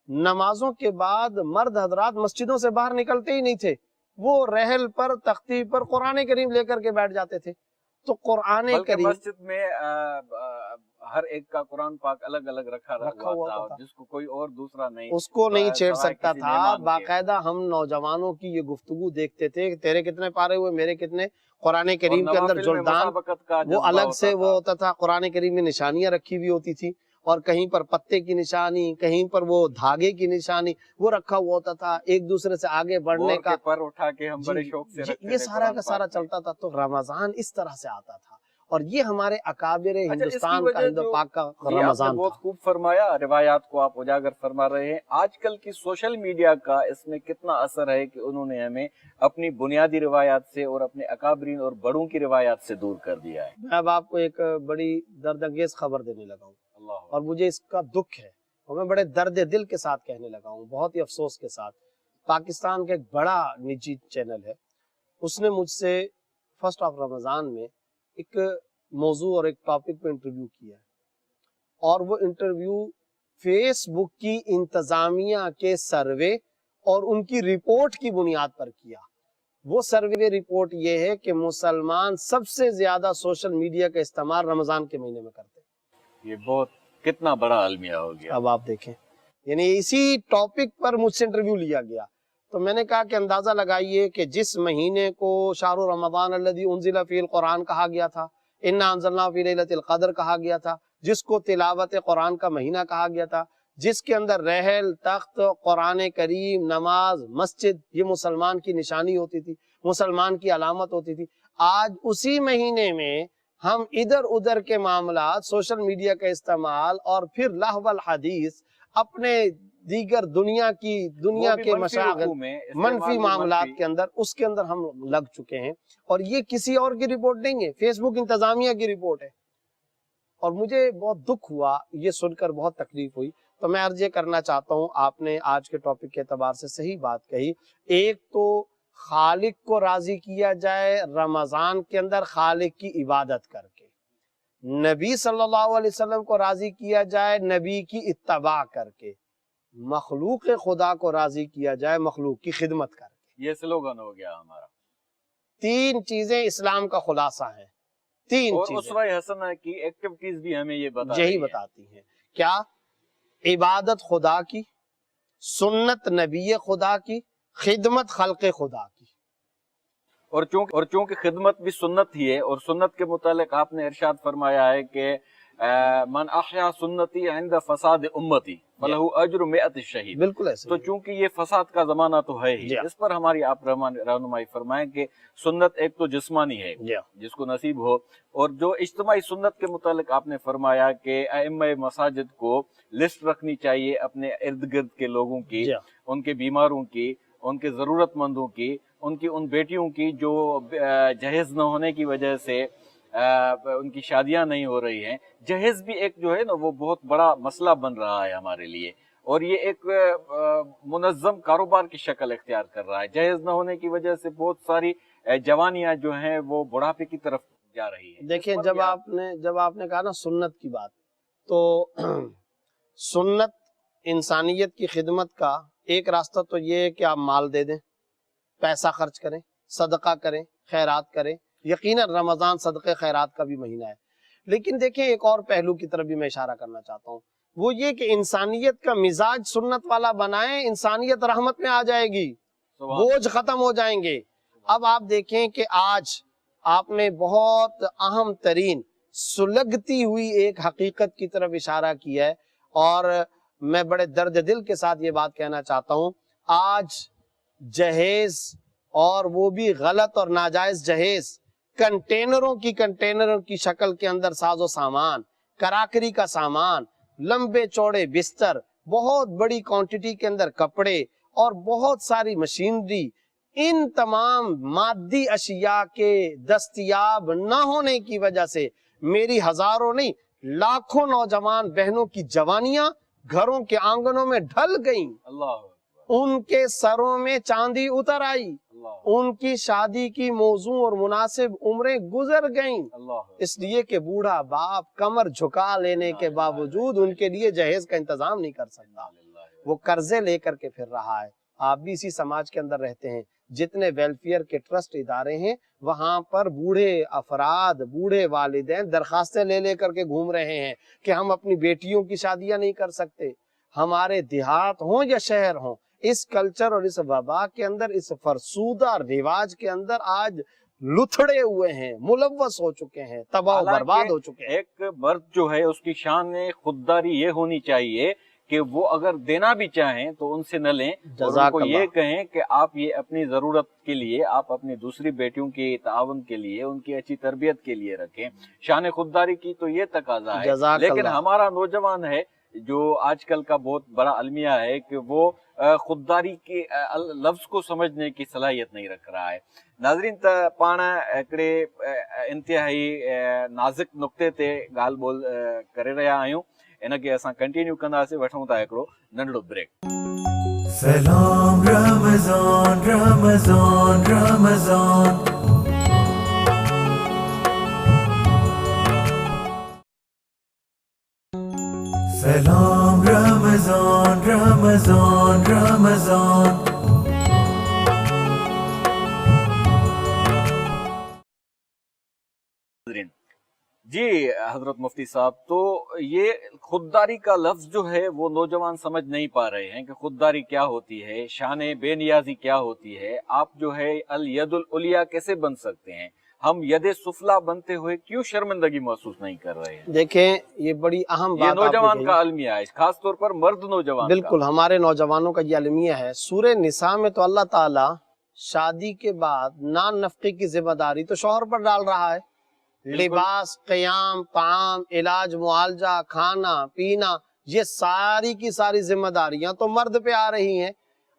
نمازوں کے بعد مرد حضرات مسجدوں سے باہر نکلتے ہی نہیں تھے، وہ رحل پر، تختی پر قرآن کریم لے کر کے بیٹھ جاتے تھے۔ تو قرآن کریم مسجد میں हर एक का कुरान पाक अलग अलग रखा रखा हुआ हुआ था, था। जिसको कोई और दूसरा नहीं उसको नहीं छेड़ सवाए सकता किसी था। मेहमान के। बाकायदा हम नौजवानों की ये गुफ्तगू देखते थे कि तेरे कितने पारे हुए, मेरे कितने, कुरान करीम और के अंदर नवाफिल में जुल्दान मुसाबकत का वो जज्बा अलग से होता वो था। होता था। कुरान करीम में निशानियां रखी हुई होती थी, और कहीं पर पत्ते की निशानी, कहीं पर वो धागे की निशानी, वो रखा हुआ होता था। एक दूसरे से आगे बढ़ने मोर का के पर उठा के हम बड़े जी, शौक से जी, रखते ये थे सारा कुरान का सारा पाक में। चलता था। तो रमजान इस तरह से आता था, और ये हमारे अकाबिर अच्छा, इसकी हिंदुस्तान का, वजह हिंदू जो पाक का ये आपने रमजान बहुत था। खूब फरमाया, रिवायात को आप उजागर फरमा रहे हैं। आजकल की सोशल मीडिया का इसमें कितना असर है कि उन्होंने हमें अपनी बुनियादी रिवायात से और अपने अकाबरीन और बड़ों की रिवायात से दूर कर दिया है। मैं अब आपको एक बड़ी दर्दंगेज खबर देने लगा हूँ, अल्लाह। और मुझे इसका दुख है, और मैं बड़े दर्द दिल के साथ कहने लगा हूँ, बहुत ही अफसोस के साथ। पाकिस्तान का एक बड़ा निजी चैनल है, उसने मुझसे फर्स्ट ऑफ रमजान में एक मौजू और एक टॉपिक पे इंटरव्यू किया है, और वो इंटरव्यू फेसबुक की इंतजामिया के सर्वे और उनकी रिपोर्ट की बुनियाद पर किया। वो सर्वे रिपोर्ट ये है कि मुसलमान सबसे ज्यादा सोशल मीडिया का इस्तेमाल रमजान के महीने में करते हैं। ये बहुत कितना बड़ा अलमिया हो गया। अब आप देखें, यानी इसी टॉपिक पर मुझसे इंटरव्यू लिया गया। तो मैंने कहा कि अंदाजा लगाइए कि जिस महीने को शाहरु रमजान अल्लज़ी उन्ज़िला फ़ीहिल कुरान कहा गया था, इन्ना अंज़लनाहु फ़ी लैलतिल क़द्र कहा गया था, जिसको तिलावत कुरान का महीना कहा गया था, जिसके अंदर रहल, तख्त, कुरान करीम, नमाज, मस्जिद, ये मुसलमान की निशानी होती थी, मुसलमान की अलामत होती थी। आज उसी महीने में हम इधर उधर के मामला, सोशल मीडिया का इस्तेमाल, और फिर लहवल हदीस, अपने दीगर दुनिया के मशागिल, मनफी मामलात के अंदर, उसके अंदर हम लग चुके हैं। और ये किसी और की रिपोर्ट नहीं है, फेसबुक इंतजामिया की रिपोर्ट है। और मुझे बहुत दुख हुआ, ये सुनकर बहुत तकलीफ हुई। तो मैं अर्ज करना चाहता हूँ, आपने आज के टॉपिक के एतबार से सही बात कही। एक तो खालिक को राजी किया जाए रमजान के अंदर खालिक की इबादत करके, नबी सल्लल्लाहु अलैहि वसल्लम को राजी किया जाए नबी की इत्तबा करके, मखलूक खुदा को राजी किया जाए मखलूक की खिदमत करके। ये स्लोगन हो गया हमारा। तीन चीजें इस्लाम का खुलासा है, तीन और चीजें उसवा हसना की एक्टिविटीज भी हमें ये यही बताती हैं। क्या? इबादत खुदा की, सुन्नत नबी खुदा की, खिदमत खल्क़े खुदा की। और चूंकि खिदमत भी सुन्नत ही है, और सुन्नत के मुतालिक आपने इरशाद फरमाया है कि मन अहया सुन्नती इंद फसाद उम्मती फलहु अज्रु मिअत शहीद। बिल्कुल ऐसे। तो चूंकि ये फसाद का जमाना तो है ही, इस पर हमारी आप रहनुमाई फरमाएं कि सुन्नत एक तो जिस्मानी है जिसको नसीब हो, और जो इज्तिमाई सुन्नत के मुतालिक आपने फरमाया कि अइम्मा मसाजिद को लिस्ट रखनी चाहिए अपने इर्द गिर्द के लोगों की, उनके बीमारों की, उनके जरूरतमंदों की, उनकी उन बेटियों की जो जहेज न होने की वजह से उनकी शादियां नहीं हो रही हैं। जहेज भी एक जो है ना वो बहुत बड़ा मसला बन रहा है हमारे लिए, और ये एक मुनज़्ज़म कारोबार की शक्ल इख्तियार कर रहा है। जहेज न होने की वजह से बहुत सारी जवानियां जो हैं वो बुढ़ापे की तरफ जा रही है। देखिए, जब आपने कहा ना सुन्नत की बात, तो सुन्नत इंसानियत की खिदमत का एक रास्ता तो ये है कि आप माल दे दें, पैसा खर्च करें, सदका करें, खैरात करें। यकीनन रमजान सदक़े खैरात का भी महीना है। लेकिन देखें, एक और पहलू की तरफ भी मैं इशारा करना चाहता हूँ, वो ये कि इंसानियत का मिजाज सुन्नत वाला बनाएं, इंसानियत रहमत में आ जाएगी, बोझ खत्म हो जाएंगे। अब आप देखें कि आज आपने बहुत अहम तरीन सुलगती हुई एक हकीकत की तरफ इशारा किया है, और मैं बड़े दर्द दिल के साथ ये बात कहना चाहता हूँ, आज जहेज, और वो भी गलत और नाजायज जहेज, कंटेनरों की शक्ल के अंदर साजो सामान, कराकरी का सामान, लंबे चौड़े बिस्तर, बहुत बड़ी क्वांटिटी के अंदर कपड़े, और बहुत सारी मशीनरी, इन तमाम मादी अशिया के दस्तयाब न होने की वजह से मेरी हजारों नहीं लाखों नौजवान बहनों की जवानियां घरों के आंगनों में ढल गईं। उनके सरों में चांदी उतर आई, उनकी शादी की मौजू और मुनासिब उम्रें गुजर गईं, इसलिए कि बूढ़ा बाप कमर झुका लेने के बावजूद उनके लिए जहेज का इंतजाम नहीं कर सकता, वो कर्जे लेकर के फिर रहा है। आप भी इसी समाज के अंदर रहते हैं, जितने वेलफेयर के ट्रस्ट इदारे हैं वहां पर बूढ़े अफराद, बूढ़े वालिदैन दरखास्तें ले लेकर के घूम रहे हैं कि हम अपनी बेटियों की शादियां नहीं कर सकते। हमारे देहात हों या शहर हों, इस कल्चर और इस वबा के अंदर, इस फरसूदा रिवाज के अंदर आज लुथड़े हुए हैं, मुलव्वस हो चुके हैं, तबाह बर्बाद हो चुके हैं। एक मर्द जो है उसकी शान खुददारी ये होनी चाहिए कि वो अगर देना भी चाहें तो उनसे न लें, और उनको ये कहें कि आप ये अपनी जरूरत के लिए, आप अपनी दूसरी बेटियों के तावन के लिए, उनकी अच्छी तरबियत के लिए रखें। शान खुददारी की तो ये तकाजा है। लेकिन हमारा नौजवान है जो आजकल का बहुत बड़ा अलमिया है कि वो खुददारी के लफ्ज को समझने की सलाहियत नहीं रख रहा है। नाज़रीन, त पाण हिकिड़े इंतिहाई नाज़ुक नुक़्ते ते ॻाल्हि ॿोल करे रहिया आहियूं। इनखे असां कंटिन्यू कंदासीं। वठूं था हिकिड़ो नंढड़ो ब्रेक। सलाम रमज़ान रमज़ान रमज़ान। सलाम रमज़ान रमज़ान रमज़ान। जी हजरत मुफ्ती साहब, तो ये खुददारी का लफ्ज जो है वो नौजवान समझ नहीं पा रहे हैं कि खुददारी क्या होती है, शान बेनियाजी क्या होती है। आप जो है अल यदुल उलिया कैसे बन सकते हैं? हम यदे सुफला बनते हुए क्यों शर्मिंदगी महसूस नहीं कर रहे हैं? देखें, ये बड़ी अहम बात, ये नौजवान का अलमिया है, खास तौर पर मर्द नौजवान। बिल्कुल, हमारे नौजवानों का ये अलमिया है। सूरह निसा में तो अल्लाह ताला शादी के बाद नान नफके की जिम्मेदारी तो शौहर पर डाल रहा है। लिबास, क़याम, ताम, इलाज, मुआलजा, खाना पीना, ये सारी की सारी जिम्मेदारियां तो मर्द पे आ रही हैं।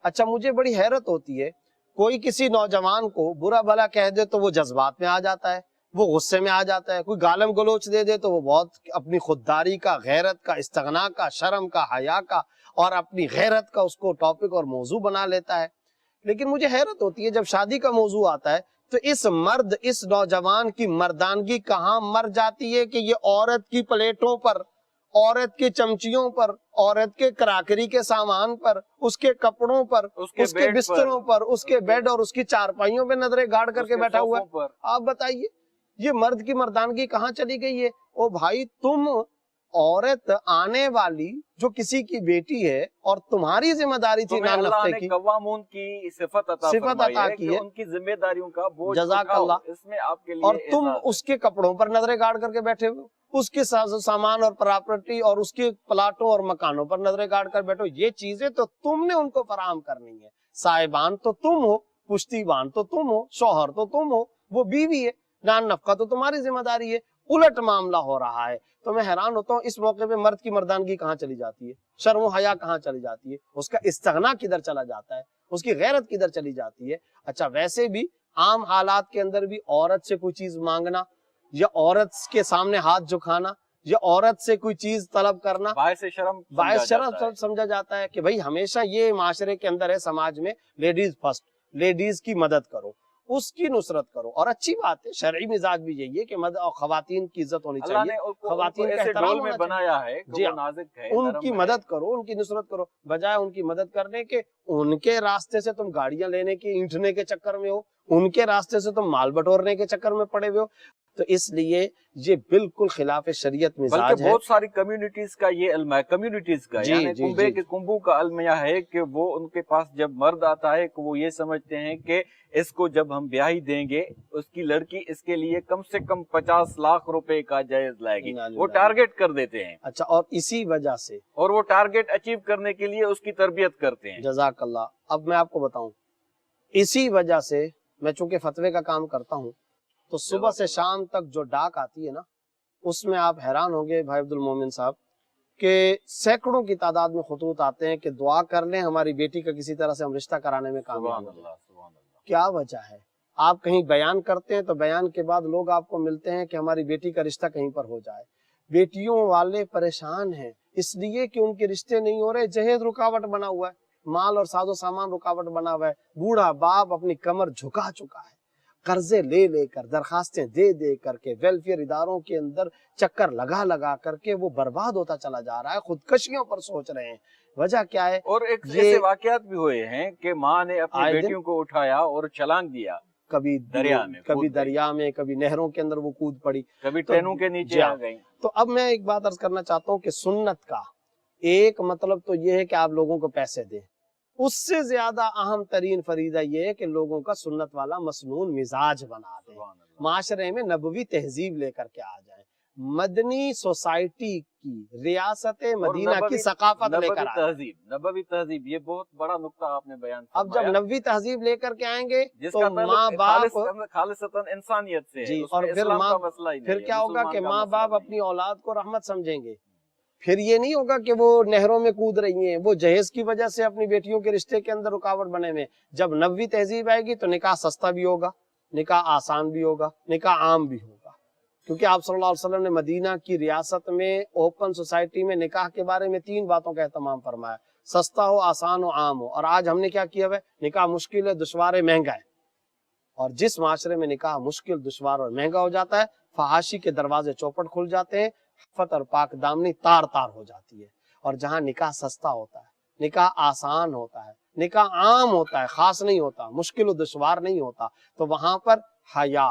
अच्छा, मुझे बड़ी हैरत होती है, कोई किसी नौजवान को बुरा भला कह दे तो वो जज्बात में आ जाता है, वो गुस्से में आ जाता है। कोई गालम गलोच दे दे तो वो बहुत अपनी खुददारी का, गैरत का, इस्तिग़ना का, शर्म का, हया का और अपनी गैरत का उसको टॉपिक और मौजू बना लेता है। लेकिन मुझे हैरत होती है जब शादी का मौजू आता है तो इस मर्द, इस नौजवान की मर्दानगी कहाँ मर जाती है कि ये औरत की प्लेटों पर, औरत के चमचियों पर, औरत के कराकरी के सामान पर, उसके कपड़ों पर, उसके बिस्तरों पर, उसके बेड और उसकी चारपाइयों पे नजरें गाड़ करके बैठा हुआ है। आप बताइए, ये मर्द की मर्दानगी कहाँ चली गई है? ओ भाई, तुम औरत आने वाली जो किसी की बेटी है और तुम्हारी जिम्मेदारी थी नान नफ्ते की, कव्वामून की सिफत अता की है, उनकी जिम्मेदारियों का बोझ जज़ाकल्लाह, इसमें आपके लिए, और तुम उसके कपड़ों पर नजरें गाड़ करके बैठे हो, उसके सामान और प्रॉपर्टी और उसके प्लाटों और मकानों पर नजरें गाड़ कर बैठो। ये चीजें तो तुमने उनको फराहम करनी है। साहिबान तो तुम हो, पुश्तीबान तो तुम हो, शौहर तो तुम हो, वो बीवी है, नान नफका तो तुम्हारी जिम्मेदारी है। उलट मामला हो रहा है। तो मैं हैरान होता हूँ, इस मौके पे मर्द की मर्दानगी कहाँ चली जाती है, शर्म हया कहाँ चली जाती है, उसका इस्तिग़ना किधर चला जाता है, उसकी गैरत किधर चली जाती है। अच्छा, वैसे भी आम हालात के अंदर भी औरत से कोई चीज मांगना या औरत के सामने हाथ झुकाना या औरत से कोई चीज तलब करना बायस शर्म समझा जाता है कि भाई हमेशा ये माशरे के अंदर है, समाज में लेडीज फर्स्ट, लेडीज की मदद करो, उसकी नुसरत करो। और अच्छी बात है, शरई मिजाज भी यही है कि मर्द और खवातीन की इज्जत होनी चाहिए, खवातीन का एहतराम होना बनाया है, जी नाजुक है, उनकी मदद करो, उनकी नुसरत करो, बजाय उनकी मदद करने के उनके रास्ते से तुम गाड़ियां लेने के, ईंटने के चक्कर में हो, उनके रास्ते से तुम माल बटोरने के चक्कर में पड़े हुए हो। तो इसलिए ये बिल्कुल खिलाफ शरीयत मिजाज है। बहुत सारी कम्युनिटीज का ये अलमा है, कम्युनिटीज का, यानी कुंबे के कुंबू का अलमिया है कि वो उनके पास जब मर्द आता है कि वो ये समझते हैं कि इसको जब हम ब्याही देंगे, उसकी लड़की इसके लिए कम से कम 50 लाख रुपए का जायज लाएगी, वो टारगेट कर देते हैं। अच्छा, और इसी वजह से, और वो टारगेट अचीव करने के लिए उसकी तरबियत करते हैं। जज़ाकल्लाह। अब मैं आपको बताऊं, इसी वजह से मैं चूंकि फतवे का काम करता हूं तो सुबह से शाम तक जो डाक आती है ना, उसमें आप हैरान होंगे भाई अब्दुल मोमिन साहब कि सैकड़ों की तादाद में खतूत आते हैं कि दुआ कर लें हमारी बेटी का किसी तरह से हम रिश्ता कराने में कामयाब हो। क्या वजह है? आप कहीं बयान करते हैं तो बयान के बाद लोग आपको मिलते हैं कि हमारी बेटी का रिश्ता कहीं पर हो जाए। बेटियों वाले परेशान हैं इसलिए कि उनके रिश्ते नहीं हो रहे, जहेज रुकावट बना हुआ है, माल और साजो सामान रुकावट बना हुआ है, बूढ़ा बाप अपनी कमर झुका चुका है, कर्जे ले लेकर, दरखास्तें दे दे करके, वेलफेयर इदारों के अंदर चक्कर लगा लगा करके वो बर्बाद होता चला जा रहा है, खुदकशियों पर सोच रहे हैं। वजह क्या है? और एक ऐसे वाकयात भी हुए हैं कि माँ ने अपनी बेटियों को उठाया और छलांग दिया, कभी दरिया में, कभी दरिया में, कभी नहरों के अंदर वो कूद पड़ी, कभी ट्रेनों के नीचे आ गई। तो अब मैं एक बात अर्ज करना चाहता हूँ कि सुन्नत का एक मतलब तो ये है कि आप लोगों को पैसे दें, उससे ज्यादा अहम तरीन फरीदा ये है कि लोगों का सुन्नत वाला मसनून मिजाज बना दें, माशरे में नबवी तहजीब लेकर के आ जाए, मदनी सोसाइटी की, रियासत मदीना की सकाफत लेकर आ जाए। नबवी तहजीब, ये बहुत बड़ा नुक्ता आपने बयान अब जब नबवी तहजीब लेकर के आएंगे तो माँ बाप खालिसतन इंसानियत से जी, और फिर क्या होगा कि माँ बाप अपनी औलाद को रहमत समझेंगे। फिर ये नहीं होगा कि वो नहरों में कूद रही हैं, वो जहेज की वजह से अपनी बेटियों के रिश्ते के अंदर रुकावट बने हुए। जब नबवी तहजीब आएगी तो निकाह सस्ता भी होगा, निकाह आसान भी होगा, निकाह आम भी होगा, क्योंकि आप सल्लल्लाहु अलैहि वसल्लम ने मदीना की रियासत में ओपन सोसाइटी में निकाह के बारे में 3 बातों का एहतमाम फरमाया, सस्ता हो, आसान हो, आम हो। और आज हमने क्या किया है? निकाह मुश्किल है, दुश्वार है, महंगा है। और जिस माशरे में निकाह मुश्किल, दुश्वार और महंगा हो जाता है, फहाशी के दरवाजे चौपट खुल जाते हैं, फत और पाक दामनी तार तार हो जाती है। और जहाँ निकाह सस्ता होता है, निकाह आसान होता है, निकाह आम होता है, खास नहीं होता, मुश्किल और दुश्वार नहीं होता, तो वहां पर हया,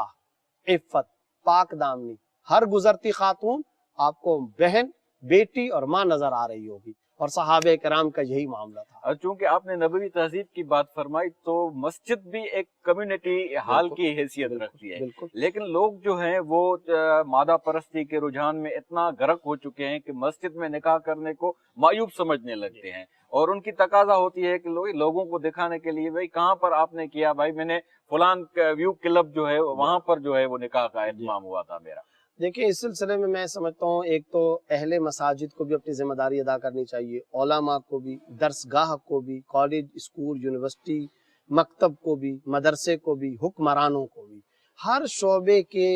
इफ्फत, पाक दामनी, हर गुजरती खातून आपको बहन, बेटी और माँ नजर आ रही होगी। और सहाबे कराम का यही मामला था। और चूंकि आपने नबवी तहजीब की बात फरमाई, तो मस्जिद भी एक कम्युनिटी हाल की हैसियत रखती है, लेकिन लोग जो हैं वो मादा परस्ती के रुझान में इतना गर्क हो चुके हैं कि मस्जिद में निकाह करने को मायूब समझने लगते हैं। और उनकी तकाजा होती है कि लोगों को दिखाने के लिए, भाई कहाँ पर आपने किया, भाई मैंने फलान व्यू क्लब जो है वहां पर जो है वो निकाह का इंतजाम हुआ था मेरा। देखिए, इस सिलसिले में मैं समझता हूँ एक तो अहले मसाजिद को भी अपनी जिम्मेदारी अदा करनी चाहिए, उलमा को भी, दरसगाह को भी, कॉलेज, स्कूल, यूनिवर्सिटी, मकतब को भी, मदरसे को भी, हुक्मरानों को भी, हर शोबे के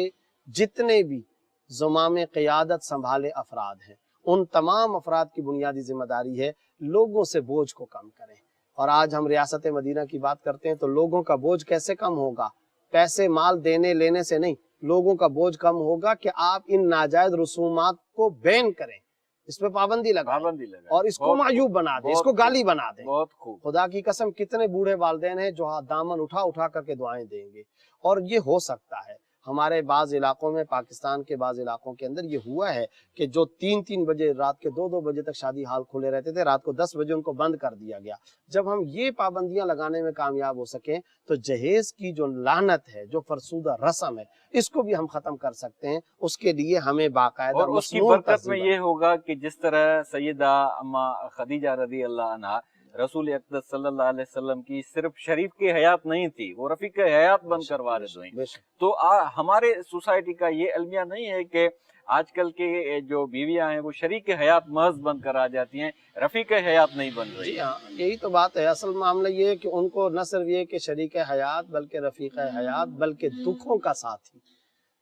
जितने भी ज़ुमाम क़ियादत संभाले अफराद हैं, उन तमाम अफराद की बुनियादी जिम्मेदारी है लोगों से बोझ को कम करें। और आज हम रियासत मदीना की बात करते हैं तो लोगों का बोझ कैसे कम होगा? पैसे माल देने लेने से नहीं, लोगों का बोझ कम होगा कि आप इन नाजायज रसूमात को बैन करें, इस पे पाबंदी लगाएं और इसको मायूब बना दें, इसको गाली बना दें। बहुत खूब। खुदा की कसम, कितने बूढ़े वालिदैन हैं जो दामन उठा उठा करके दुआएं देंगे। और ये हो सकता है हमारे बाज इलाकों में, पाकिस्तान के बाज इलाकों के अंदर ये हुआ है कि जो 3-3 बजे, रात के 2-2 बजे तक शादी हाल खुले रहते थे, रात को 10 बजे उनको बंद कर दिया गया। जब हम ये पाबंदियां लगाने में कामयाब हो सकें तो जहेज की जो लानत है, जो फरसूदा रस्म है, इसको भी हम खत्म कर सकते हैं। उसके लिए हमें बाकायदा, और उसकी बरकत में ये होगा कि जिस तरह सैयदा अम्मा खदीजा रज़ी अल्लाह अन्हा रसूल अक़दस सल्लल्लाहु अलैहि वसल्लम की सिर्फ शरीफ की हयात नहीं थी, वो रफीक हयात बनकर वारिस हुई। तो हमारे सोसाइटी का ये अलमिया नहीं है कि आजकल के जो बीवियां हैं वो शरीक हयात महज बनकर आ जाती हैं, रफीक हयात नहीं बन रही। हाँ, यही तो बात है। असल मामला ये है कि उनको न सिर्फ ये कि शरीक हयात, बल्कि रफीक हयात, बल्कि दुखों का साथी,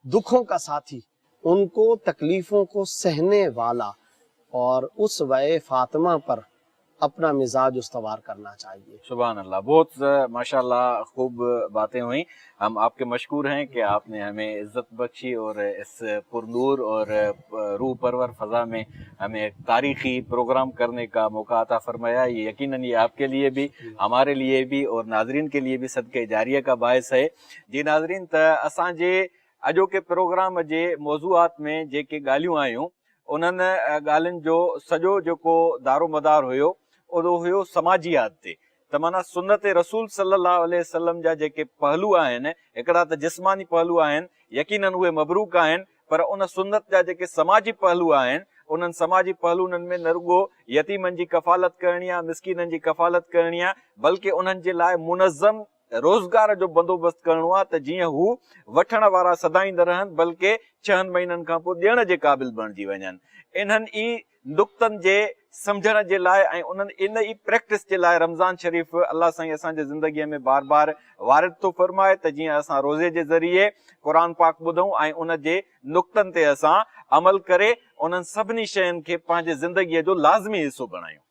दुखों का साथी, उनको तकलीफों को सहने वाला, और उस वए फातिमा पर अपना मिजाज उस्तवार करना चाहिए। सुभान अल्लाह, बहुत माशाल्लाह खूब बातें हुई। हम आपके मशकूर हैं कि आपने हमें इज्जत बख्शी और इस पुरनूर और रूह परवर फ़ज़ा में हमें एक तारीख़ी प्रोग्राम करने का मौका अता फरमाया। ये यकीनन ये आपके लिए भी, हमारे लिए भी और नाजरीन के लिए भी सदक़े जारिया का बायस है। जी नाजरीन, त असांजे अॼोके प्रोग्राम जे मौज़ूआत में जेके ॻाल्हियूं आयूं, उन्हनि ॻाल्हियुनि जो सॼो जेको दारो मदार हुयो उहो हुयो समाजियात ते। त माना सुन्नत रसूल सल्लल्लाहु अलैहि वसल्लम जा जेके पहलू आहिनि, हिकिड़ा त जिस्मानी पहलू आहिनि, यकीनन उहे मबरूक आहिनि, पर उन सुन्नत जा जेके समाजी पहलू आहिनि, उन्हनि समाजी पहलूनि में न रुगो यतीमनि जी कफ़ालत करणी आहे, मिस्कीननि जी कफ़ालत करणी आहे, बल्कि उन्हनि जे लाइ मुनज़्ज़म रोज़गार जो बंदोबस्त करणो आहे त जीअं हू वठण वारा सदाईं न रहनि, बल्कि 6 महीननि खां पोइ ॾियण जे क़ाबिल बणिजी वञनि। इन्हनि ई नुक़्तनि जे समझण जे लाइ ऐं उन्हनि इन ई प्रैक्टिस जे लाइ रमज़ान शरीफ़ अल्लाह साईं असांजे ज़िंदगीअ में बार बार वारिद थो फरमाए त जीअं असां रोज़े जे ज़रिए क़ुरान पाक ॿुधूं ऐं उन जे नुक़्तनि ते असां अमल करे उन्हनि सभिनी शयुनि खे पंहिंजे ज़िंदगीअ जो लाज़मी हिसो बणायूं।